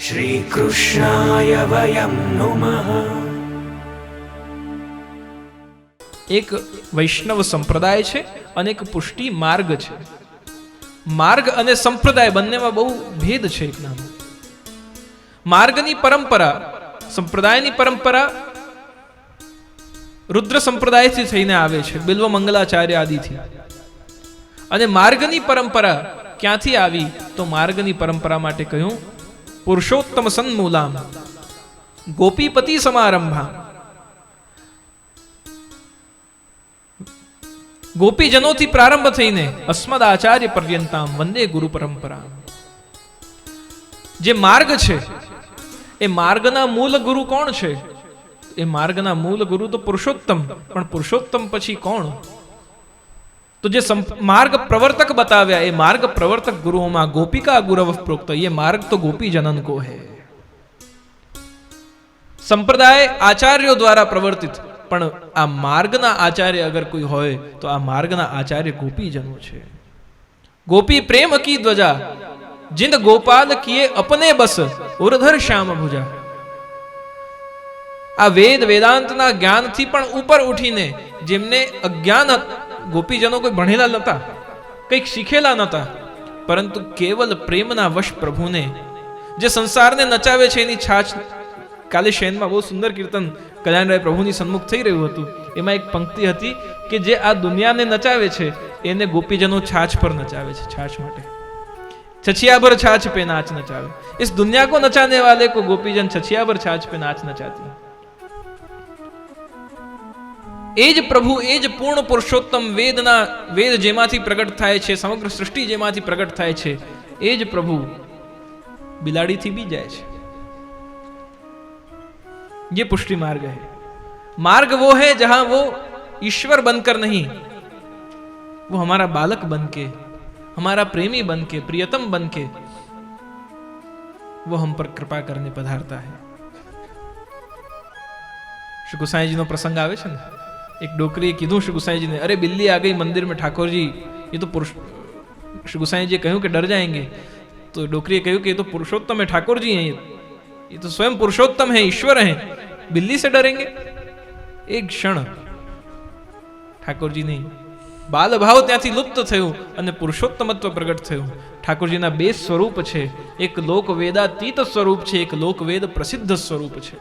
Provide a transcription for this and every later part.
શ્રીકૃષ્ણાય વયં નુમઃ. એક વૈષ્ણવ સંપ્રદાય છે અને એક પુષ્ટિ માર્ગ છે. માર્ગ અને સંપ્રદાય બંનેમાં બહુ ભેદ છે. એક નાનો માર્ગની પરંપરા, સંપ્રદાયની પરંપરા રુદ્ર સંપ્રદાયથી થઈને આવે છે, બિલ્વ મંગલાચાર્ય આદિથી. અને માર્ગની પરંપરા ક્યાંથી આવી? તો માર્ગની પરંપરા માટે કહ્યું પુરુષોત્તમ સન્મૂલામ ગોપીપતિ સમારંભા. ગોપીજનોથી પ્રારંભ થઈને અસ્મદ આચાર્ય પર્યંતામ વંદે ગુરુ પરંપરા. જે માર્ગ છે એ માર્ગના મૂળ ગુરુ કોણ છે? એ માર્ગના મૂળ ગુરુ તો પુરુષોત્તમ. પણ પુરુષોત્તમ પછી કોણ? તો જે માર્ગ પ્રવર્તક बताव्या, એ માર્ગ પ્રવર્તક ગુરુઓમાં ગોપિકા ગુરવ પ્રોક્ત, ये मार्ग तो गोपी जनन को है. સંપ્રદાય આચાર્યો દ્વારા પ્રવર્તિત, પણ આ માર્ગના આચાર્ય અગર કોઈ હોય તો આ માર્ગના આચાર્ય ગોપીજનો છે. ગોપી પ્રેમ કી ધ્વજા જિંદ ગોપાલ કિએ અપને બસ ઉર્ધર શ્યામ ભુજા. આ વેદ વેદાંતના જ્ઞાનથી પણ ઉપર ઉઠીને જેમને અજ્ઞાન, ગોપીજનો કોઈ ભણેલા નહોતા, કંઈક શીખેલા નહોતા, પરંતુ કેવલ પ્રેમના વશ પ્રભુને, જે સંસારને નચાવે છે એની છાછ. કાલે શયનમાં બહુ સુંદર કીર્તન કલ્યાણરાય પ્રભુની સન્મુખ થઈ રહ્યું હતું. એમાં એક પંક્તિ હતી કે જે આ દુનિયાને નચાવે છે એને ગોપીજનો છાછ પર નચાવે છે. છાછ માટે છછિયા ભર છાછ पे नाच नचावे. इस दुनिया को नचाने वाले को गोपीजन छछिया भर छाछ पे नाच नचाती. એ જ પ્રભુ, એ જ પૂર્ણ પુરુષોત્તમ, વેદ જેમાંથી પ્રગટ થાય છે, સમગ્ર સૃષ્ટિ જેમાંથી પ્રગટ થાય છે, એ જ પ્રભુ બિલાડીથી બી જાય છે. ये पुष्टि मार्ग है. मार्ग वो है जहां वो ईश्वर बनकर नहीं, वो हमारा बालक बनके, हमारा प्रेमी बनके, प्रियतम बनके वो हम पर कृपा करने पधारता है. श्री गोसाई जी नो प्रसंग आवे छे ने, एक डोकरीए कीधुं श्री गोसाई जी ने, अरे बिल्ली आ गई मंदिर में ठाकुर जी, ये तो पुरुष. श्री गोसाई जी कहूं कि डर जाएंगे, तो डोकरीए कहूं कि ये तो पुरुषोत्तम है, ठाकुर जी हैं, ये तो स्वयं पुरुषोत्तम है, ईश्वर है, बिल्ली से डरेंगे? एक क्षण ઠાકોરજી નહીં, બાલ ભાવ ત્યાંથી લુપ્ત થયું અને પુરુષોત્તમત્વ પ્રગટ થયું. ઠાકોરજીના બે સ્વરૂપ છે, એક લોક વેદાતીત સ્વરૂપ છે, એક લોક વેદ પ્રસિદ્ધ સ્વરૂપ છે.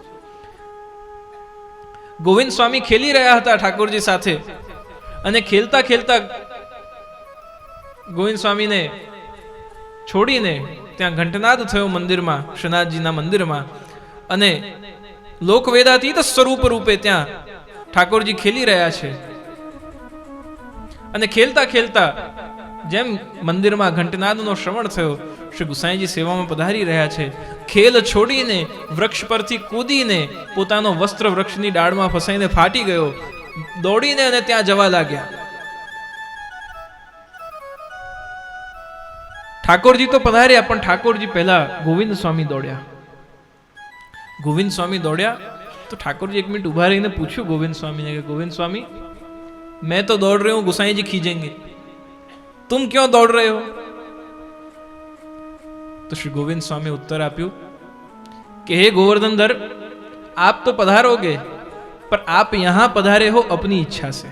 ગોવિંદ સ્વામી ખેલી રહ્યા હતા ઠાકોરજી સાથે, અને ખેલતા ખેલતા ગોવિંદ સ્વામીને છોડીને ત્યાં ઘંટનાદ થયો મંદિરમાં, શ્રીનાથજીના મંદિરમાં, અને લોકવેદાતીત સ્વરૂપ રૂપે ત્યાં ઠાકોરજી ખેલી રહ્યા છે. અને ખેલતા ખેલતા જેમ મંદિરમાં ઘંટનાદનો શ્રવણ થયો, શ્રી ગુસાઈજી સેવામાં પધારી રહ્યા છે. ખેલ છોડીને વૃક્ષ પરથી કૂદીને પોતાનો વસ્ત્ર વૃક્ષની ડાળમાં ફસાઈને ફાટી ગયો, દોડીને અને ત્યાં જવા લાગ્યા. ઠાકોરજી તો પધાર્યા, પણ ઠાકોરજી પહેલા ગોવિંદ સ્વામી દોડ્યા. ગોવિંદ સ્વામી દોડ્યા તો ઠાકોરજી એક મિનિટ ઉભા રહીને પૂછ્યું ગોવિંદ સ્વામીને કે ગોવિંદ स्वामी, मैं तो दौड़ रहे हूं, गुसाई जी खींचेंगे, तुम क्यों दौड़ रहे हो? तो श्री गोविंद स्वामी उत्तर आप्યું कि हे गोवर्धनधर, आप तो पधारोगे, पर आप यहां पधारे हो अपनी इच्छा से.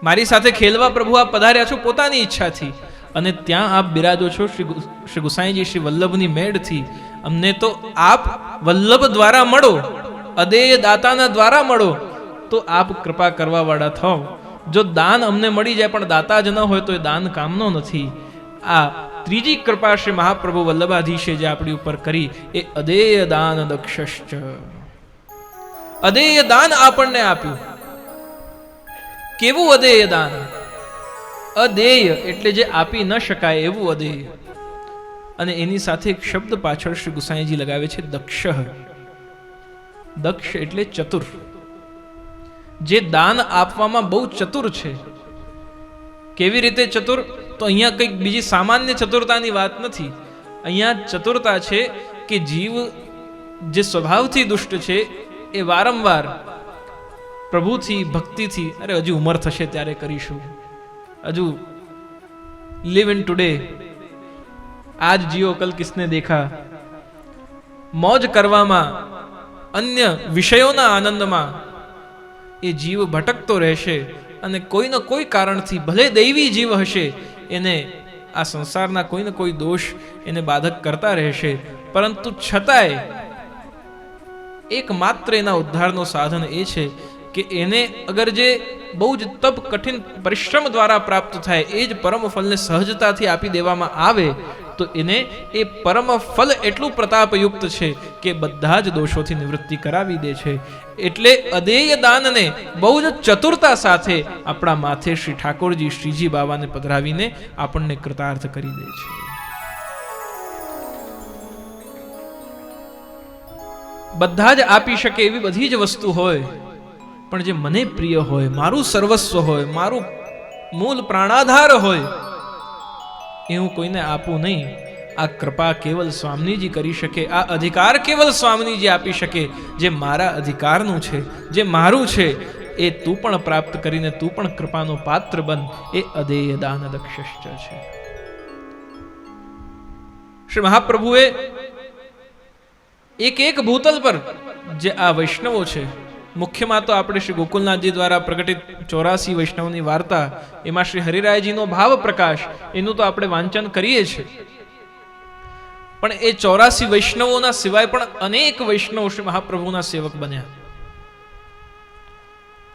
મારી સાથે ખેલવા પ્રભુ આપ પધાર્યા છો પોતાની ઈચ્છાથી, અને ત્યાં આપ બિરાજો છો શ્રી ગુસાઈજી શ્રી વલ્લભની મેળથી. અમને તો આપ વલ્લભ દ્વારા મળો, અદેય દાતાના દ્વારા મળો, તો આપ કૃપા કરવા વાળા થાઓ. જો દાન અમને મળી જાય પણ દાતા જ ન હોય તો એ દાન કામનો નથી. આ ત્રીજી કૃપા શ્રી મહાપ્રભુ વલ્લભાધીશે જે આપણી ઉપર કરી, એ અદેય દાન દક્ષશ્ચ. અદેય દાન આપણને આપ્યું. કેવું અદેય દાન? અદેય એટલે જે આપી ન શકાય એવું અદેય. અને એની સાથે એક શબ્દ પાછળ શ્રી ગુસાઈજી લગાવે છે, દક્ષ. દક્ષ એટલે ચતુર, જે દાન આપવામાં બહુ ચતુર છે. કેવી રીતે ચતુર? તો અહીંયા કંઈક બીજી સામાન્ય ચતુરતાની વાત નથી. અહીંયા ચતુરતા છે કે જીવ જે સ્વભાવથી દુષ્ટ છે એ વારંવાર પ્રભુથી, ભક્તિથી, અરે હજુ ઉંમર થશે ત્યારે કરીશું, હજુ लिव इन टुडे, आज जियो कल किसने देखा, મોજ કરવામાં, અન્ય વિષયોના આનંદમાં એ જીવ ભટકતો રહેશે અને કોઈને કોઈ કારણથી, ભલે દૈવી જીવ હશે, એને આ સંસારના કોઈને કોઈ દોષ એને બાધક કરતા રહેશે, પરંતુ છતાંય એકમાત્ર એના ઉદ્ધારનો સાધન એ છે કે એને અગર જે બહુ જ તપ, કઠિન પરિશ્રમ દ્વારા પ્રાપ્ત થાય એ જ પરમ ફલને સહજતાથી આપી દેવામાં આવે તો એને એ પરમ ફલ એટલું પ્રતાપયુક્ત છે કે બધા જ દોષોથી નિવૃત્તિ કરાવી દે છે. એટલે અદેય દાનને બહુ જ ચતુરતા સાથે આપણા માથે શ્રી ઠાકોરજી, શ્રીજી બાબાને પધરાવીને આપણને કૃતાર્થ કરી દે છે. બધા જ આપી શકે એવી બધી જ વસ્તુ હોય, પણ જે મને પ્રિય હોય, મારું સર્વસ્વ હોય, મારું મૂળ પ્રાણાધાર હોય, એ હું કોઈને આપું નહીં. આ કૃપા કેવલ સ્વામીજી કરી શકે, આ અધિકાર કેવલ સ્વામીજી આપી શકે. જે મારા અધિકારનું છે, જે મારું છે, એ તું પણ પ્રાપ્ત કરીને તું પણ કૃપાનો પાત્ર બન. એ અદેય દાન દક્ષશ્ચ છે. શ્રી મહાપ્રભુએ એક ભૂતલ પર જે આ વૈષ્ણવો છે, મુખ્યમાં તો આપણે શ્રી ગોકુલનાથજી દ્વારા પ્રગટિત 84 વૈષ્ણવની વાર્તા, એમાં શ્રી હરિરાયજીનો ભાવ પ્રકાશ, એનું તો આપણે વાંચન કરીએ છીએ. પણ એ 84 વૈષ્ણવોના સિવાય પણ અનેક વૈષ્ણવો શ્રી મહાપ્રભુના સેવક બન્યા.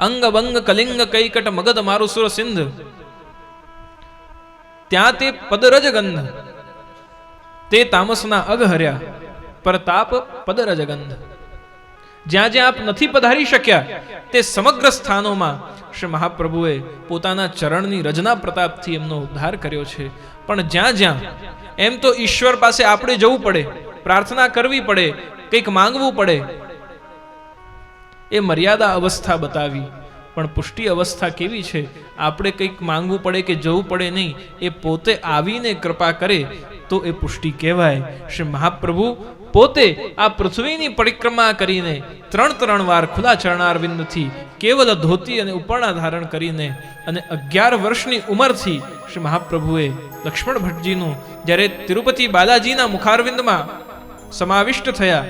અંગ બંગ કલિંગ કૈકટ મગધ મારું સુર સિંધ, ત્યાં તે પદરજ ગંધ, તે તામસના અગ હર્યા, પરતાપ પદરજ ગંધ. જ્યાં જ્યાં આપ નથી પધારી શક્યા તે સમગ્ર સ્થાનોમાં શ્રી મહાપ્રભુએ પોતાના ચરણની રજના પ્રતાપથી એમનો ઉદ્ધાર કર્યો છે. પણ જ્યાં જ્યાં એમ તો ઈશ્વર પાસે આપણે જવું પડે, પ્રાર્થના કરવી પડે, કંઈક માંગવું પડે, એ મર્યાદા અવસ્થા બતાવી. પણ પુષ્ટિ અવસ્થા કેવી છે? આપણે કંઈક માંગવું પડે કે જવું પડે નહીં, એ પોતે આવીને કૃપા કરે તો એ પુષ્ટિ કહેવાય. શ્રી મહાપ્રભુ પોતે આ પૃથ્વીની પરિક્રમા કરીને 3 વાર ખુલ્લા ચરણારવિંદથી કેવલ ધોતી અને ઉપરણા ધારણ કરીને અને 11 વર્ષની ઉંમરથી શ્રી મહાપ્રભુએ લક્ષ્મણ ભટ્ટજીનું જ્યારે તિરુપતિ બાલાજીના મુખારવિંદમાં સમાવિષ્ટ થયા,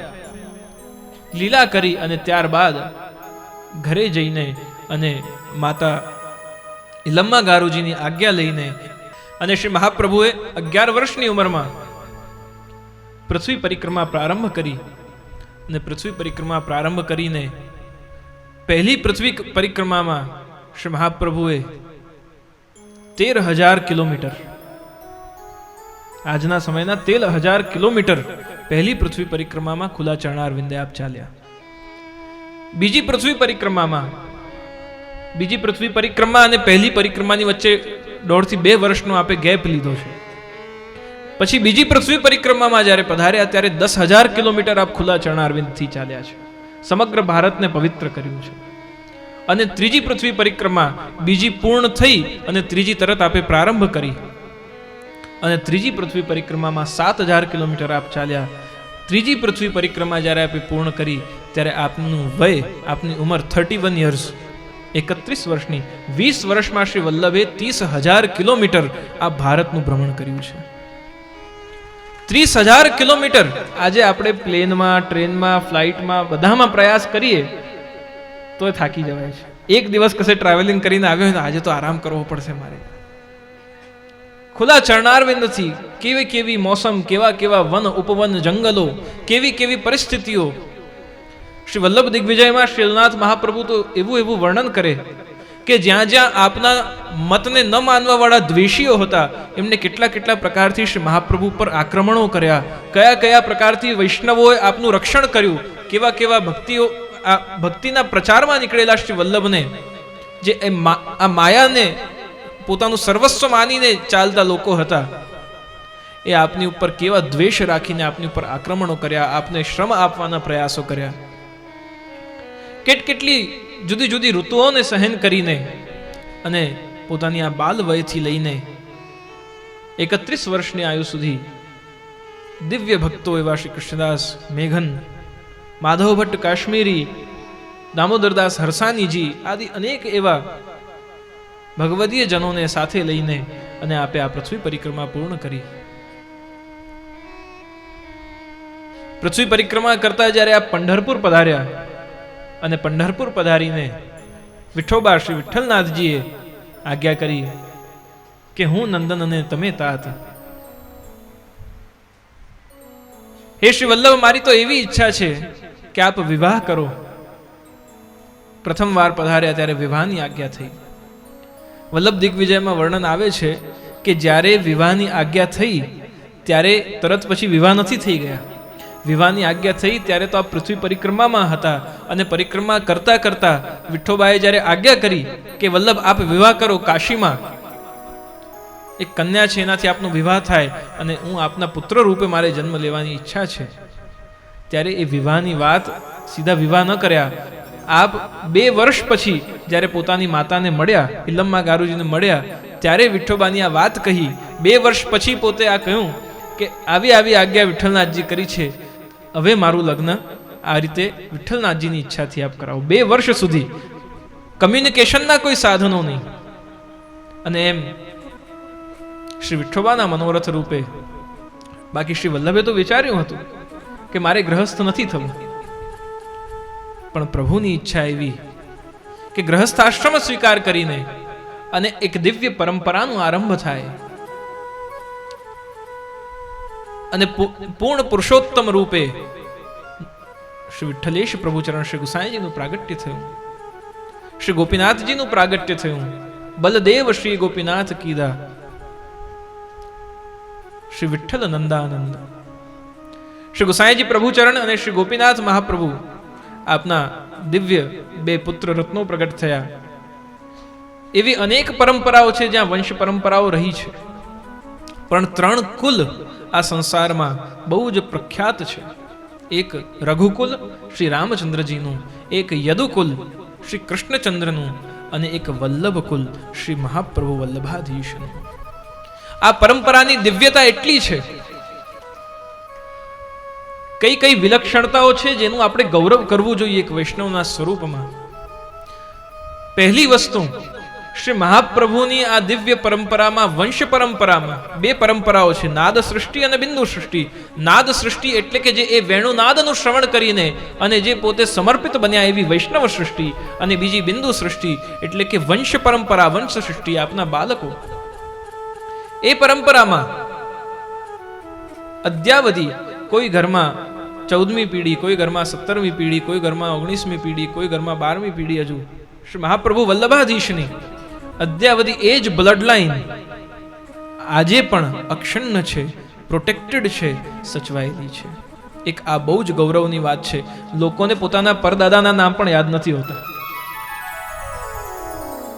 લીલા કરી અને ત્યારબાદ ઘરે જઈને અને માતા ઇલમ્મા ગારુજીની આજ્ઞા લઈને અને શ્રી મહાપ્રભુએ 11 વર્ષની ઉંમરમાં પૃથ્વી પરિક્રમા પ્રારંભ કરી. અને પૃથ્વી પરિક્રમા પ્રારંભ કરીને પહેલી પૃથ્વી પરિક્રમામાં શ્રી મહાપ્રભુએ 13,000 કિલોમીટર, આજના સમયના 13,000 કિલોમીટર પહેલી પૃથ્વી પરિક્રમામાં ખુલ્લા ચરણારવિંદે આપ ચાલ્યા. બીજી પૃથ્વી પરિક્રમા અને પહેલી પરિક્રમાની વચ્ચે 1.5 થી 2 વર્ષનો આપે ગેપ લીધો છે. પછી બીજી પૃથ્વી પરિક્રમામાં જ્યારે પધાર્યા ત્યારે 10,000 કિલોમીટર આપ ખુલ્લા ચરણારવિંદથી ચાલ્યા છે, સમગ્ર ભારતને પવિત્ર કર્યું છે. અને ત્રીજી પૃથ્વી પરિક્રમા બીજી પૂર્ણ થઈ અને ત્રીજી તરત આપે પ્રારંભ કરી. અને ત્રીજી પૃથ્વી પરિક્રમામાં 7,000 કિલોમીટર આપ ચાલ્યા. ત્રીજી પૃથ્વી પરિક્રમા જ્યારે આપે પૂર્ણ કરી ત્યારે આપનું વય, આપની ઉંમર 31 યર્સ, 31 વર્ષની. 20 વર્ષમાં શ્રી વલ્લભે 30,000 કિલોમીટર આ ભારતનું ભ્રમણ કર્યું છે. 30,000 કિલોમીટર. આજે આપણે પ્લેનમાં, ટ્રેનમાં, ફ્લાઇટમાં બધામાં પ્રયાસ કરીએ તો થાકી જવાય છે. એક દિવસ કશે ટ્રાવેલિંગ કરીને આવ્યો હોય ને આજે તો આરામ કરવો પડશે મારે. ખુલ્લા ચરણારવિંદથી કેવી કેવી મોસમ, કેવા કેવા વન ઉપવન, જંગલો, કેવી કેવી પરિસ્થિતિઓ. શ્રી વલ્લભ દિગ્વિજયમાં શ્રીનાથ મહાપ્રભુ તો એવું વર્ણન કરે કે જ્યાં જ્યાં આપના મતને ન માનવા વાળા દ્વેષીઓ હતા એમને કેટલા પ્રકારથી શ્રી મહાપ્રભુ પર આક્રમણો કર્યા, કયા પ્રકારથી વૈષ્ણવોએ આપનું રક્ષણ કર્યું, કેવા ભક્તિઓ આ ભક્તિના પ્રચારમાં નીકળેલા શ્રી વલ્લભને, જે આ માયાને પોતાનું સર્વસ્વ માનીને ચાલતા લોકો હતા, એ આપની ઉપર કેવા દ્વેષ રાખીને આપની ઉપર આક્રમણો કર્યા, આપને શ્રમ આપવાના પ્રયાસો કર્યા. કેટલી જુદી જુદી ઋતુઓને સહન કરીને અને પોતાની આ બાલ વયથી લઈને 31 વર્ષની આયુ સુધી દિવ્ય ભક્તો એવા શ્રી કૃષ્ણદાસ મેઘન, માધવ ભટ્ટ કાશ્મીરી, દામોદરદાસ હરસાનીજી આદિ અનેક એવા ભગવદીય જનોને સાથે લઈને અને આપે આ પૃથ્વી પરિક્રમા પૂર્ણ કરી. પૃથ્વી પરિક્રમા કરતા જ્યારે આ પંઢરપુર પધાર્યા અને પંઢરપુર પધારીને વિઠોબા શ્રી વિઠ્ઠલનાથજીએ આજ્ઞા કરી કે હું નંદન અને તમે તાત. હે શ્રી વલ્લભ, મારી તો એવી ઈચ્છા છે કે આપ વિવાહ કરો. પ્રથમ વાર પધાર્યા ત્યારે વિવાહની આજ્ઞા થઈ. વલ્લભ દિગ્વિજયમાં વર્ણન આવે છે કે જ્યારે વિવાહની આજ્ઞા થઈ ત્યારે તરત પછી વિવાહ નથી થઈ ગયા. વિવાહની આજ્ઞા થઈ ત્યારે તો આ પૃથ્વી પરિક્રમામાં હતા અને પરિક્રમા કરતા કરતા વિઠ્ઠોબાએ જ્યારે આજ્ઞા કરી કે વલ્લભ આપ વિવાહ કરો, કાશીમાં એક કન્યા છે એનાથી આપનો વિવાહ થાય અને હું આપના પુત્ર રૂપે મારે જન્મ લેવાની ઈચ્છા છે, ત્યારે એ વિવાહની વાત સીધા વિવાહ ન કર્યા. આપ 2 વર્ષ પછી જ્યારે પોતાની માતાને મળ્યા, ઇલમ્મા ગારુજીને મળ્યા, ત્યારે વિઠ્ઠોબાની આ વાત કહી. 2 વર્ષ પછી પોતે આ કહ્યું કે આવી આવી આજ્ઞા વિઠ્ઠલનાથજી કરી છે, હવે મારું લગ્ન આ રીતે વિઠ્ઠલનાથજીની ઈચ્છાથી આપ કરાવો. 2 વર્ષ સુધી કમ્યુનિકેશનના કોઈ સાધનો નહીં. અને એમ શ્રી વિઠ્ઠોબાના મનોરથ રૂપે. બાકી શ્રી વલ્લભે તો વિચાર્યું હતું કે મારે ગ્રહસ્થ નથી થવું, પણ પ્રભુની ઈચ્છા એવી કે ગ્રહસ્થ આશ્રમ સ્વીકાર કરીને અને એક દિવ્ય પરંપરાનો આરંભ થાય અને પૂર્ણ પુરુષોત્તમ રૂપે શ્રી વિઠ્ઠલેશ પ્રભુચરણ શ્રી ગુસાઈજીનું પ્રાગટ્ય થયું, શ્રી ગોપીનાથજીનું પ્રાગટ્ય થયું. બલદેવ શ્રી ગોપીનાથ કીધા, શ્રી વિઠ્ઠલ નંદાનંદ. શ્રી ગુસાઈજી પ્રભુચરણ અને શ્રી ગોપીનાથ મહાપ્રભુ આપના દિવ્ય 2 પુત્ર રત્નો પ્રગટ થયા. એવી અનેક પરંપરાઓ છે જ્યાં વંશ પરંપરાઓ રહી છે, પણ 3 કુલ આ સંસારમાં બહુ જ પ્રખ્યાત છે. એક રઘુકુલ શ્રી રામચંદ્રજીનું, એક યદુકુલ શ્રી કૃષ્ણચંદ્રનું અને એક વલ્લભકુલ શ્રી મહાપ્રભુ વલ્લભાધીશનું. આ પરંપરાની દિવ્યતા એટલી છે, કઈ કઈ વિલક્ષણતાઓ છે જેનું આપણે ગૌરવ કરવું જોઈએ એક વૈષ્ણવના સ્વરૂપમાં. પહેલી વસ્તુ, શ્રી મહાપ્રભુની આ દિવ્ય પરંપરામાં, વંશ પરંપરામાં 2 પરંપરાઓ છે, નાદ સૃષ્ટિ અને બિંદુ સૃષ્ટિ. નાદ સૃષ્ટિ એટલે કે જે એ વેણુનાદનું શ્રવણ કરીને અને જે પોતે સમર્પિત બન્યા એવી વૈષ્ણવ સૃષ્ટિ, અને બીજી બિંદુ સૃષ્ટિ એટલે કે વંશ પરંપરા, વંશ સૃષ્ટિ, આપના બાળકો. એ પરંપરામાં અદ્યાવધિ કોઈ ઘરમાં 14મી પેઢી, કોઈ ઘરમાં 17મી પેઢી, કોઈ ઘરમાં 19મી પેઢી, કોઈ ઘરમાં 12મી પેઢી, હજુ શ્રી મહાપ્રભુ વલ્લભાધીશની અદ્યાવધિ એ જ બ્લડ લાઈન આજે પણ અક્ષુણ્ણ છે, પ્રોટેક્ટેડ છે, સચવાયેલી છે. એક આ બહુ જ ગૌરવની વાત છે. લોકોને પોતાના પરદાદાના નામ પણ યાદ નથી હોતા.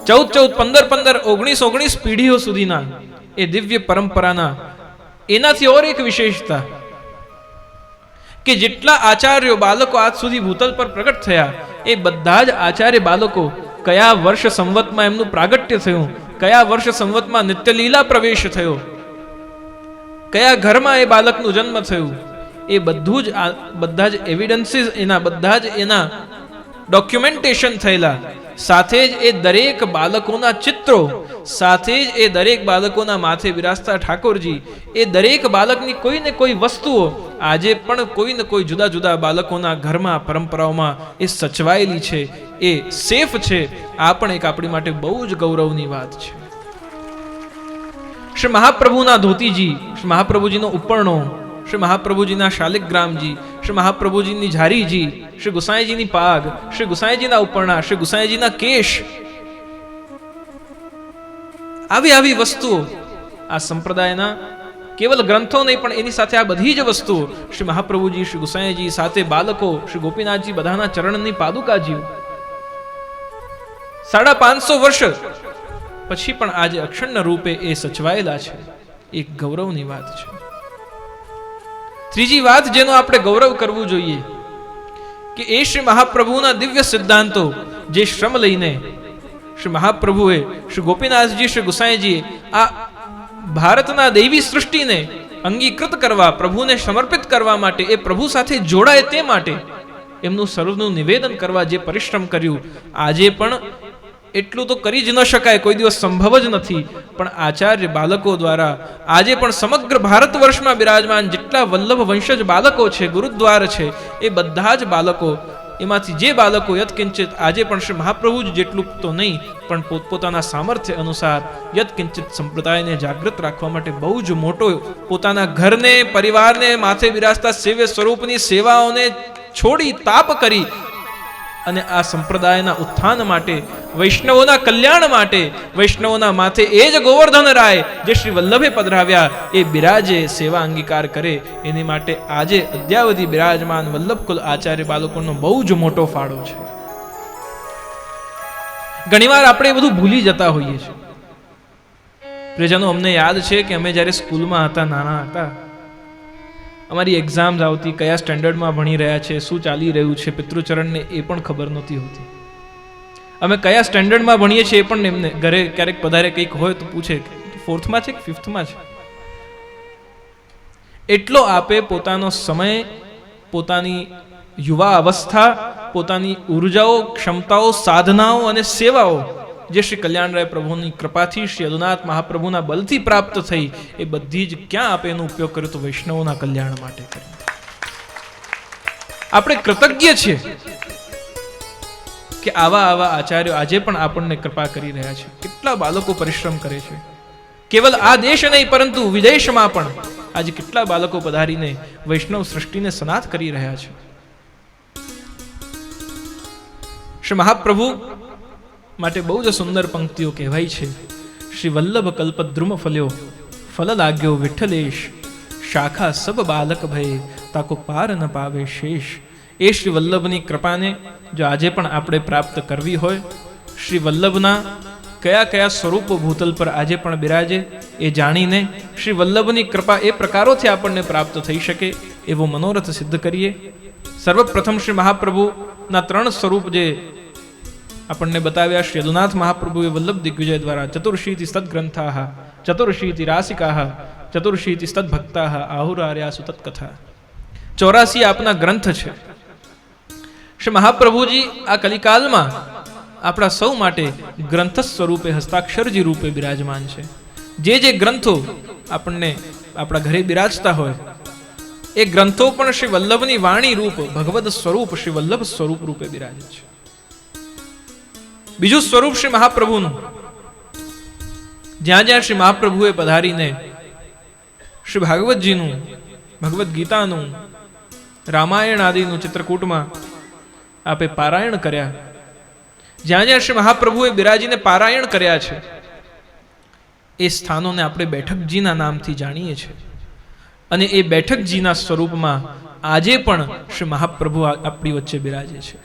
14, 15, 19 પેઢીઓ સુધીના એ દિવ્ય પરંપરાના. એનાથી ઓર એક વિશેષતા કે જેટલા આચાર્યો બાળકો આજ સુધી ભૂતલ પર પ્રગટ થયા, એ બધા જ આચાર્ય બાળકો કયા વર્ષ સંવતમાં એમનું પ્રાગટ્ય થયું, કયા વર્ષ સંવતમાં નિત્યલીલા પ્રવેશ થયો, કયા ઘરમાં એ બાળકનું જન્મ થયું, એ બધું જ બધા જ એવિડન્સીસ, એના બધા જ એના ડોક્યુમેન્ટેશન થયેલા. સાથે જ એ દરેક બાળકોના ચિત્રો, સાથે જ એ દરેક બાળકોના માથે બિરાજતા ઠાકોરજી, એ દરેક બાળકની કોઈ ને કોઈ વસ્તુઓ આજે પણ કોઈ ને કોઈ જુદા જુદા બાળકોના ઘરમાં, પરંપરાઓમાં એ સચવાયેલી છે, એ સેફ છે. આ પણ એક આપણી માટે બહુ જ ગૌરવની વાત છે. શ્રી મહાપ્રભુના ધોતીજી, શ્રી મહાપ્રભુજીનો ઉપરણો, શ્રી મહાપ્રભુજીના શાલિગ્રામજી, શ્રી મહાપ્રભુજીની ઝારીજી, શ્રી ગુસાઈજીની પાગ, શ્રી ગુસાઈજીના ઉપરણા, શ્રી ગુસાઈજીના કેશ, આવી વસ્તુઓ આ સંપ્રદાયના કેવલ ગ્રંથો નહીં પણ એની સાથે આ બધી જ વસ્તુઓ, શ્રી મહાપ્રભુજી, શ્રી ગુસાઈજી, સાથે બાળકો, શ્રી ગોપીનાથજી, બધાના ચરણની પાદુકાજીઓ 550 વર્ષ પછી પણ આજે અક્ષુણ્ણ રૂપે એ સચવાયેલા છે. એક ગૌરવની વાત છે. ત્રીજી વાત જેનો આપણે ગૌરવ કરવું જોઈએ કે એ શ્રી મહાપ્રભુના દિવ્ય સિદ્ધાંતો, જે શ્રમ લઈને શ્રી મહાપ્રભુએ, શ્રી ગોપીનાથજી, શ્રી ગુસાઈજીએ આ ભારતના દૈવી સૃષ્ટિને અંગીકૃત કરવા, પ્રભુને સમર્પિત કરવા માટે, એ પ્રભુ સાથે જોડાય તે માટે એમનું સર્વનું નિવેદન કરવા જે પરિશ્રમ કર્યું, આજે પણ એટલું તો કરી જ ન શકાય, કોઈ દિવસ સંભવ જ નથી, પણ આચાર્ય બાલકો દ્વારા આજે પણ સમગ્ર ભારત વર્ષમાં બિરાજમાન જેટલા વલ્લભ વંશજ બાલકો છે, ગુરુદ્વાર છે, એ બધા જ બાલકો, એમાંથી જે બાલકો યત્કિંચિત આજે પણ શ્રી મહાપ્રભુ જ જેટલું તો નહીં પણ પોતપોતાના સામર્થ્ય અનુસાર યત્કિંચિત સંપ્રદાયને જાગૃત રાખવા માટે બહુ જ મોટો પોતાના ઘરને, પરિવારને, માથે બિરાજતા સેવ્ય સ્વરૂપની સેવાઓને છોડી તાપ કરી અને આ સંપ્રદાયના ઉત્થાન માટે, વૈષ્ણવોના કલ્યાણ માટે, વૈષ્ણવોના માથે એ જ ગોવર્ધન રાય જે શ્રી વલ્લભે પધરાવ્યા એ બિરાજે, સેવા અંગીકાર કરે, એની માટે આજે અદ્યાવધિ બિરાજમાન વલ્લભકુલ આચાર્ય બાલકોનો બહુ જ મોટો ફાળો છે. ઘણીવાર આપણે એ બધું ભૂલી જતા હોઈએ છીએ. પ્રિયજનો, અમને યાદ છે કે અમે જ્યારે સ્કૂલમાં હતા, નાના હતા, અમારી એક્ઝામ્સ આવતી, કયા સ્ટેન્ડર્ડમાં ભણી રહ્યા છે, શું ચાલી રહ્યું છે, પિતૃચરણને એ પણ ખબર નહોતી હોતી. અમે કયા સ્ટેન્ડર્ડમાં ભણીએ છીએ એ પણ એમને ઘરે ક્યારેક પધારે કંઈક હોય તો પૂછે, 4થમાં છે કે 5થમાં છે. એટલો આપે પોતાનો સમય, પોતાની યુવા અવસ્થા, પોતાની ઉર્જાઓ, ક્ષમતાઓ, સાધનાઓ અને સેવાઓ જે શ્રી કલ્યાણરાય પ્રભુની કૃપાથી, શ્રી અદુનાથ મહાપ્રભુના બલથી પ્રાપ્ત થઈ, એ બધી જ ક્યાં આપે એનો ઉપયોગ કર્યો તો વૈષ્ણવોના કલ્યાણ માટે કર્યો. આપણે કૃતજ્ઞ છીએ કે આવા આચાર્યો આજે પણ આપણને કૃપા કરી રહ્યા છે. કેટલા બાળકો પરિશ્રમ કરે છે, કેવલ આ દેશ નહીં પરંતુ વિદેશમાં પણ આજે કેટલા બાળકો પધારીને વૈષ્ણવ સૃષ્ટિને સનાથ કરી રહ્યા છે. શ્રી મહાપ્રભુ માટે બહુ જ સુંદર પંક્તિઓ કહેવાય છે. શ્રી વલ્લભ કલ્પદ્રુમ ફલ્યો, ફલ લાગ્યો વિઠ્ઠલેશ, શાખા સબ બાલક ભય, તાકો પાર ન પાવે શેષ. એ શ્રી વલ્લભની કૃપાને જો આજે પણ આપણે પ્રાપ્ત કરવી હોય, શ્રી વલ્લભના કયા કયા સ્વરૂપો ભૂતલ પર આજે પણ બિરાજે એ જાણીને શ્રી વલ્લભની કૃપા એ પ્રકારોથી આપણને પ્રાપ્ત થઈ શકે એવો મનોરથ સિદ્ધ કરીએ. સર્વપ્રથમ શ્રી મહાપ્રભુના 3 સ્વરૂપ જે આપણને બતાવ્યા, શ્રી અદુનાથ મહાપ્રભુએ વલ્લભ દિગ્વિજય દ્વારા ચતુર્શીતિ સદગ્રંથાઃ, ચતુર્શીતિ રાસિકાઃ, ચતુર્શીતિ સદભક્તાઃ, આહુરાર્યાસુ તત્કથા. 84 આપના ગ્રંથ છે. શ્રી મહાપ્રભુજી આ કલિકાલમાં આપણા સૌ માટે ગ્રંથ સ્વરૂપે, હસ્તાક્ષરજી રૂપે બિરાજમાન છે. જે જે ગ્રંથો આપણને આપણા ઘરે બિરાજતા હોય એ ગ્રંથો પણ શ્રી વલ્લભની વાણી રૂપ, ભગવદ સ્વરૂપ, શ્રી વલ્લભ સ્વરૂપ રૂપે બિરાજે છે. બીજું સ્વરૂપ શ્રી મહાપ્રભુનું, જ્યાં જ્યાં શ્રી મહાપ્રભુએ પધારીને શ્રી ભાગવતજીનું, ભગવદ્ ગીતાનું, રામાયણ આદિનું ચિત્રકૂટમાં આપે પારાયણ કર્યા, જ્યાં જ્યાં શ્રી મહાપ્રભુએ બિરાજીને પારાયણ કર્યા છે એ સ્થાનોને આપણે બેઠકજીના નામથી જાણીએ છીએ. અને એ બેઠકજીના સ્વરૂપમાં આજે પણ શ્રી મહાપ્રભુ આપણી વચ્ચે બિરાજે છે.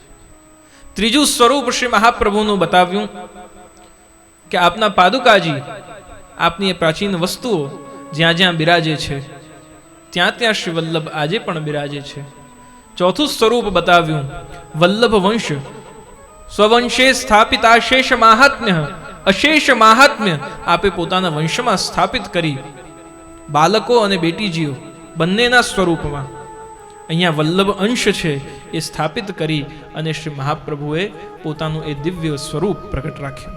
ત્રીજું સ્વરૂપ શ્રી મહાપ્રભુનું બતાવ્યું કે આપના પાદુકાજી, આપની એ પ્રાચીન વસ્તુઓ જ્યાં જ્યાં બિરાજે છે ત્યાં ત્યાં શ્રી વલ્લભ આજે પણ બિરાજે છે. ચોથું સ્વરૂપ બતાવ્યું વલ્લભ વંશ, સ્વવંશે સ્થાપિતા શેષ માહાત્મ્ય, અશેષ માહાત્મ્ય આપે પોતાના વંશમાં સ્થાપિત કરી, બાલકો અને બેટીજીઓ બંનેના સ્વરૂપમાં અહીંયા વલ્લભ અંશ છે એ સ્થાપિત કરી અને શ્રી મહાપ્રભુએ પોતાનું એ દિવ્ય સ્વરૂપ પ્રગટ રાખ્યું.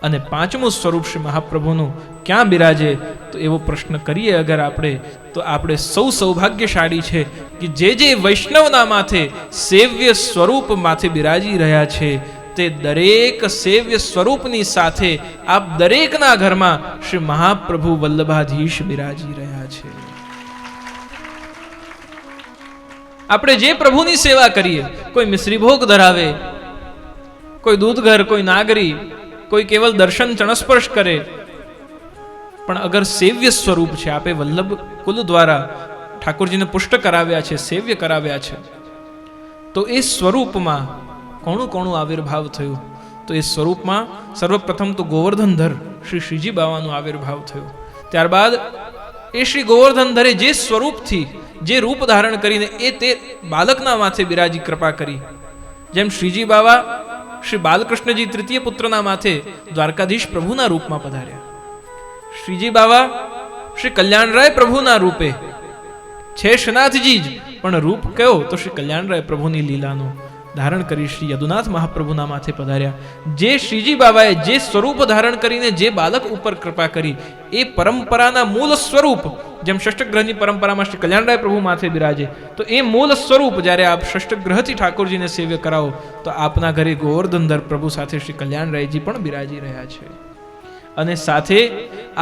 અને પાંચમું સ્વરૂપ શ્રી મહાપ્રભુનું ક્યાં બિરાજે તો એવો પ્રશ્ન કરીએ અગર આપણે, તો આપણે સૌ સૌભાગ્યશાળી છે કે જે વૈષ્ણવના માથે સેવ્ય સ્વરૂપ માથે બિરાજી રહ્યા છે તે દરેક સેવ્ય સ્વરૂપની સાથે આપ દરેકના ઘરમાં શ્રી મહાપ્રભુ વલ્લભાધીશ બિરાજી રહ્યા છે. આપણે જે પ્રભુની સેવા કરીએ, કોઈ મિશ્રી ભોગ ધરાવે, કોઈ દૂધઘર, કોઈ નાગરી, કોઈ કેવલ દર્શન ચણસ્પર્શ કરે, પણ અગર સેવ્ય સ્વરૂપ છે, આપે વલ્લભ કુલ દ્વારા ઠાકોરજીને પુષ્ટ કરાવ્યા છે, સેવ્ય કરાવ્યા છે, તો એ સ્વરૂપમાં કોણું કોણું આવિર્ભાવ થયું? તો એ સ્વરૂપમાં સર્વપ્રથમ તો ગોવર્ધનધર શ્રી શ્રીજી બાવાનો આવિર્ભાવ થયો. ત્યારબાદ એ શ્રી ગોવર્ધનધરે જે સ્વરૂપથી, જે રૂપ ધારણ કરીને એ તે બાલકના માથે બિરાજી કૃપા કરી, જેમ શ્રીજી બાવા શ્રી બાલકૃષ્ણજી તૃતીય પુત્રના માથે દ્વારકાધીશ પ્રભુના રૂપમાં પધાર્યા, શ્રીજી બાવા શ્રી કલ્યાણરાય પ્રભુના રૂપે છે, શનાથજી જ, પણ રૂપ કયો તો શ્રી કલ્યાણરાય પ્રભુની લીલાનો. ધારણ કરી શ્રી યદુનાથ મહાપ્રભુના માથે પધાર્યા. જે શ્રીજી બાબાએ જે સ્વરૂપ ધારણ કરીને જે બાલક ઉપર કૃપા કરી એ પરંપરાના મૂળ સ્વરૂપ, જેમ ષષ્ઠગ્રહની પરંપરામાં શ્રી કલ્યાણરાય પ્રભુ માથે બિરાજે, તો એ મૂળ સ્વરૂપ જ્યારે આપ ષષ્ઠગ્રહથી ઠાકોરજીને સેવ્ય કરાવો તો આપના ઘરે ગોવર્ધનધર પ્રભુ સાથે શ્રી કલ્યાણરાયજી પણ બિરાજી રહ્યા છે. અને સાથે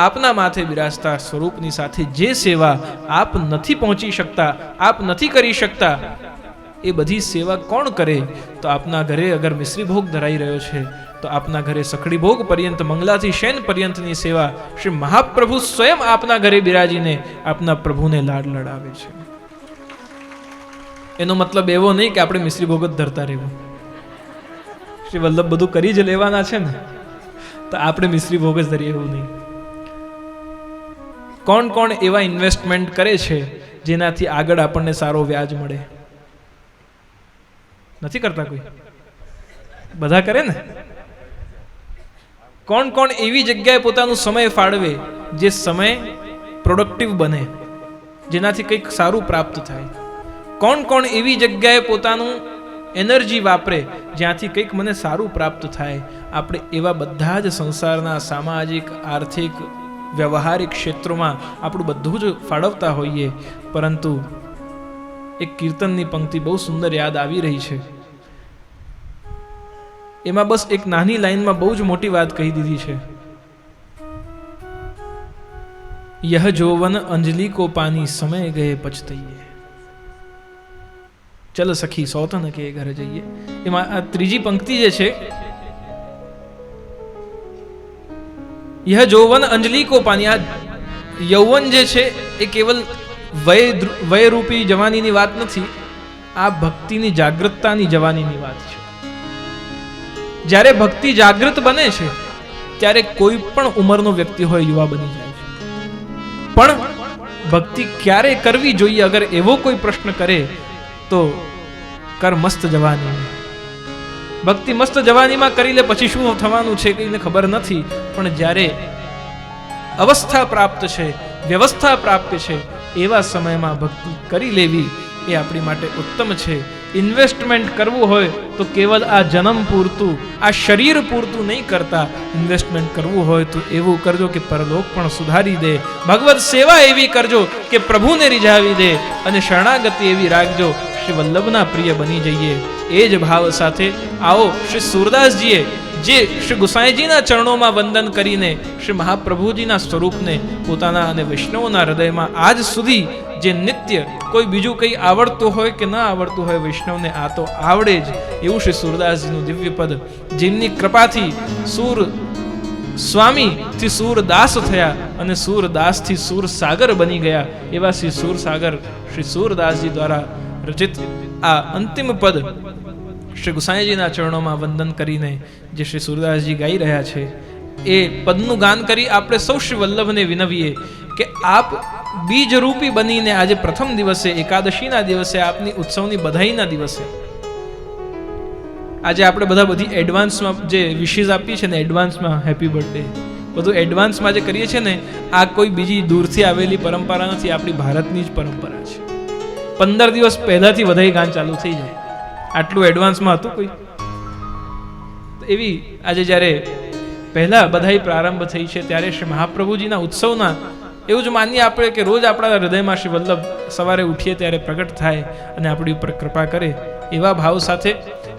આપના માથે બિરાજતા સ્વરૂપની સાથે જે સેવા આપ નથી પહોંચી શકતા, આપ નથી કરી શકતા, એ બધી સેવા કોણ કરે? તો આપના ઘરે અગર મિશ્રી ભોગ ધરાઈ રહ્યો છે તો આપના ઘરે સખડી ભોગ પર્યંત મંગલાથી શયન પર્યંતની સેવા શ્રી મહાપ્રભુ સ્વયં આપના ઘરે બિરાજીને આપના પ્રભુને લાડ લડાવે છે. એનો મતલબ એવો નહીં કે આપણે મિશ્રી ભોગ જ ધરતા રહેવું. શ્રી વલ્લભ બધું કરી જ લેવાના છે ને, તો આપણે મિશ્રી ભોગ જ ધરીએ એવું નહીં. કોણ કોણ એવા ઇન્વેસ્ટમેન્ટ કરે છે જેનાથી આગળ આપણને સારો વ્યાજ મળે? નથી કરતા કોઈ? બધા કરે ને. કોણ કોણ એવી જગ્યાએ પોતાનું સમય ફાળવે જે સમય પ્રોડક્ટિવ બને, જેનાથી કંઈક સારું પ્રાપ્ત થાય? કોણ કોણ એવી જગ્યાએ પોતાનું એનર્જી વાપરે જ્યાંથી કંઈક મને સારું પ્રાપ્ત થાય? આપણે એવા બધા જ સંસારના સામાજિક, આર્થિક, વ્યવહારિક ક્ષેત્રોમાં આપણું બધું જ ફાળવતા હોઈએ. પરંતુ એક કીર્તનની પંક્તિ બહુ સુંદર યાદ આવી રહી છે. એમાં બસ એક નાની લાઈનમાં બહુ જ મોટી વાત કહી દીધી છે. યહ જોવન અંજલિ કો પાની સમય ગયે પછતઈએ, ચલ સખી સૌતન કે ઘરે જઈએ. એમાં આ ત્રીજી પંક્તિ જે છે, યહ જોવન અંજલિ કો પાની, આ યૌવન જે છે એ કેવલ વયરૂપી જવાનીની વાત નથી, આ ભક્તિની જાગૃતતાની જવાનીની વાત છે. જ્યારે ભક્તિ જાગૃત બને છે ત્યારે કોઈ પણ ઉંમરનો વ્યક્તિ હોય યુવા બની જાય છે. પણ ભક્તિ ક્યારે કરવી જોઈએ અગર એવો કોઈ પ્રશ્ન કરે તો કર મસ્ત જવાની. ભક્તિ મસ્ત જવાનીમાં કરી લે, પછી શું થવાનું છે કઈને ખબર નથી. પણ જ્યારે અવસ્થા પ્રાપ્ત છે, વ્યવસ્થા પ્રાપ્ત છે, એવા સમયમાં ભક્તિ કરી લેવી એ આપણી માટે ઉત્તમ છે. ઇન્વેસ્ટમેન્ટ કરવું હોય તો કેવલ આ જન્મ પૂરતું, આ શરીર પૂરતું નહીં કરતા. ઇન્વેસ્ટમેન્ટ કરવું હોય તો એવું કરજો કે પરલોક પણ સુધારી દે. ભગવત સેવા એવી કરજો કે પ્રભુને રીઝાવી દે. અને શરણાગતિ એવી રાખજો શ્રી વલ્લભના પ્રિય બની જઈએ. એ જ ભાવ સાથે આવો શ્રી સુરદાસજીએ જે શ્રી ગુસાઈજીના ચરણોમાં વંદન કરીને શ્રી મહાપ્રભુજીના સ્વરૂપને પોતાના અને વૈષ્ણવોના હૃદયમાં આજ સુધી જે નિત્ય કોઈ બીજું કંઈ આવડતું હોય કે ન આવડતું હોય, વૈષ્ણવને આ તો આવડે જ, એવું શ્રી સુરદાસજીનું દિવ્ય પદ, જેમની કૃપાથી સૂર સ્વામીથી સૂરદાસ થયા અને સૂરદાસથી સૂરસાગર બની ગયા, એવા શ્રી સૂરસાગર શ્રી સૂરદાસજી દ્વારા રચિત આ અંતિમ પદ શ્રી ગુસાઈજીના ચરણોમાં વંદન કરીને જે શ્રી સૂરદાસજી ગાઈ રહ્યા છે, એ પદનું ગાન કરી આપણે સૌ શ્રી વલ્લભને વિનવીએ કે આપ બીજરૂપી બનીને આજે પ્રથમ દિવસે, એકાદશીના દિવસે, આપની ઉત્સવની બધાઈના દિવસે, આજે આપણે બધા બધી એડવાન્સમાં જે વિશેષ આપી છે ને, એડવાન્સમાં હેપી બર્થડે બધું એડવાન્સમાં જે કરીએ છીએ ને, આ કોઈ બીજી દૂરથી આવેલી પરંપરા નથી, આપણી ભારતની જ પરંપરા છે. 15 દિવસ પહેલાથી વધાઈ ગાન ચાલુ થઈ જાય. આટલું એડવાન્સમાં હતું કોઈ? એવી આજે જ્યારે પહેલા બધાઈ પ્રારંભ થઈ છે ત્યારે શ્રી મહાપ્રભુજીના ઉત્સવના એવું જ માનીએ આપણે કે રોજ આપણા હૃદયમાં શ્રી વલ્લભ સવારે ઉઠીએ ત્યારે પ્રગટ થાય અને આપણી ઉપર કૃપા કરે. એવા ભાવ સાથે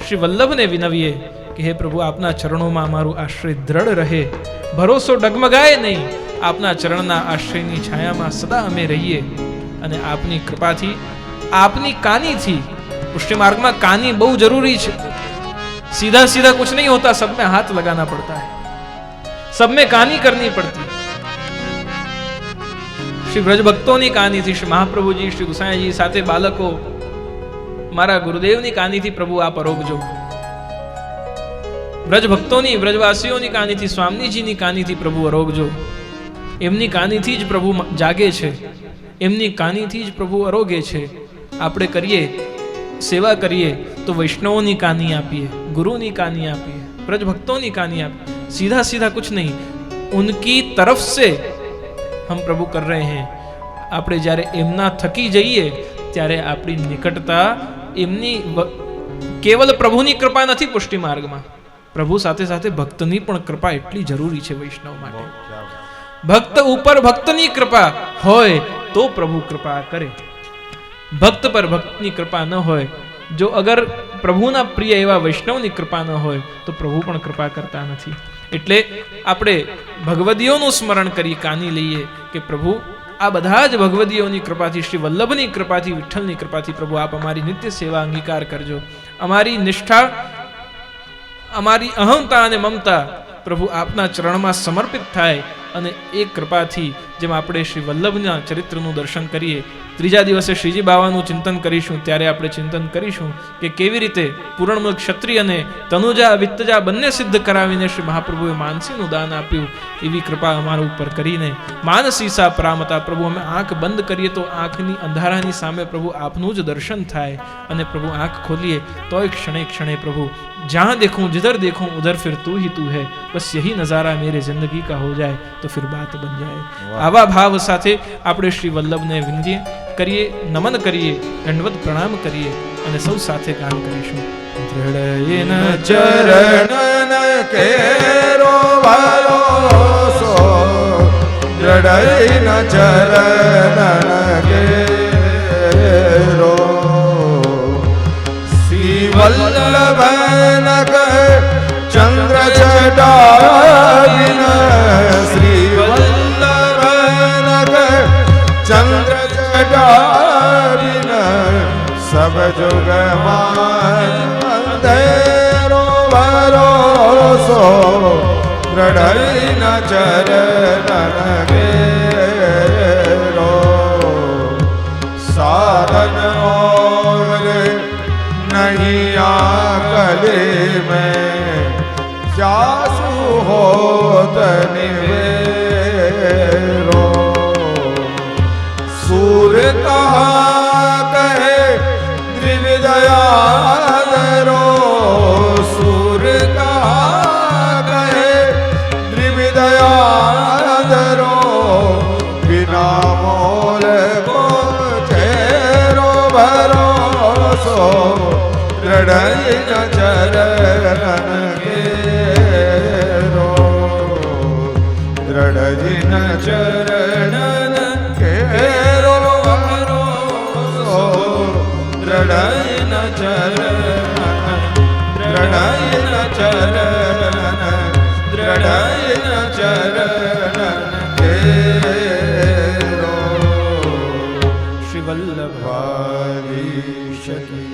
શ્રી વલ્લભને વિનવીએ કે હે પ્રભુ, આપના ચરણોમાં અમારું આશ્રય દ્રઢ રહે, ભરોસો ડગમગાય નહીં. આપના ચરણના આશ્રયની છાયામાં સદા અમે રહીએ અને આપની કૃપાથી, આપની કાનીથી, પુષ્ટિ માર્ગમાં કાની બહુ જરૂરી છે. सीधा सीधा कुछ नहीं होता, सब में हाथ लगाना पड़ता है, सब में कहानी करनी पड़ती है. श्री ब्रज भक्तों ની કહાની થી, શ્રી મહાપ્રભુજી, શ્રી ગુસાઈજી સાથે બાલકો, મારા ગુરુદેવની કહાની થી પ્રભુ આપ અરોગજો. ब्रज ભક્તોની, ब्रजवासीઓની કહાની થી, સ્વામીજીની કહાની થી પ્રભુ અરોગજો. એમની કહાની થી જ પ્રભુ જાગે છે, એમની કહાની થી જ પ્રભુ અરોગે છે. આપણે કરીએ સેવા કરીએ तो वैष्णवों कहानी आपिए, गुरु की कहानी आपिए, ब्रज भक्तों की कहानी आपिए. सीधा सीधा कुछ नहीं, उनकी तरफ से हम प्रभु कर रहे हैं. આપણે જ્યારે એમના થકી જઈએ ત્યારે આપણી નિકટતા, એમની કેવલ પ્રભુની કૃપા નથી પુષ્ટિ માર્ગમાં, પ્રભુ સાથે સાથે ભક્તની પણ કૃપા એટલી જરૂરી છે વૈષ્ણવ માટે. ભક્ત ઉપર ભક્તની કૃપા હોય તો પ્રભુ કૃપા કરે. ભક્ત પર ભક્તની કૃપા ન હોય, જો અગર પ્રભુના પ્રિય એવા વૈષ્ણવની કૃપા ન હોય તો પ્રભુ પણ કૃપા કરતા નથી. એટલે આપણે ભગવદીઓનું સ્મરણ કરી કાની લઈએ કે પ્રભુ આ બધા જ ભગવદીઓની કૃપાથી, શ્રી વલ્લભની કૃપાથી, વિઠ્ઠલની કૃપાથી પ્રભુ આપ અમારી નિત્ય સેવા અંગીકાર કરજો. અમારી નિષ્ઠા, અમારી અહંતા અને મમતા પ્રભુ આપના ચરણમાં સમર્પિત થાય અને એ કૃપાથી જેમ આપણે શ્રી વલ્લભના ચરિત્રનું દર્શન કરીએ, ત્રીજા દિવસે શ્રીજી બાવાનું ચિંતન કરીશું ત્યારે આપણે ચિંતન કરીશું કે કેવી રીતે પૂર્ણમૂળ ક્ષત્રિય અને તનુજા વિત્તજા બંને સિદ્ધ કરાવીને શ્રી મહાપ્રભુએ માનસીનું દાન આપ્યું. એવી કૃપા અમારા ઉપર કરીને માનસી સા પરામતા પ્રભુ, અમે આંખ બંધ કરીએ તો આંખની અંધારાની સામે પ્રભુ આપનું જ દર્શન થાય અને પ્રભુ આંખ ખોલીએ તોય ક્ષણે ક્ષણે પ્રભુ जहां देखूं जिधर देखूं उधर फिर तू ही तू है, बस यही नजारा मेरे जिंदगी का हो जाए तो फिर बात बन जाए. आवा भाव સાથે આપણે શ્રી વલ્લભને વિંદીએ કરીએ, નમન કરીએ, દંડવત પ્રણામ કરીએ અને સૌ સાથે ગાન કરીશું. દ્રઢયેન ચરણ કેરો ભરોસો, દ્રઢયેન ચરણ કેરો શ્રી વલ્લભન ચંદ્ર જટાવિન, શ્રી વલ્લભન ચંદ્ર જટાવિન સબ જુગ અંધેરો ભરોસો, દ્રઢયેન ચરણ કેરો સાધન और नहीं आकले में जासु होत निवेरो, सूर कहा कहे त्रिविदयादरो, सूर कहा कहे त्रिविदयादरो, बिना मोल को चेरो भरोसो, દ્રઢયેન ચરણ કેરો, દ્રઢયેન ચરણ કેરો ભરોસો, દ્રઢયેન ચરણ, દ્રઢયેન ચરણ, દ્રઢયેન ચરણ કેરો. શ્રી વલ્લભાધીશ કી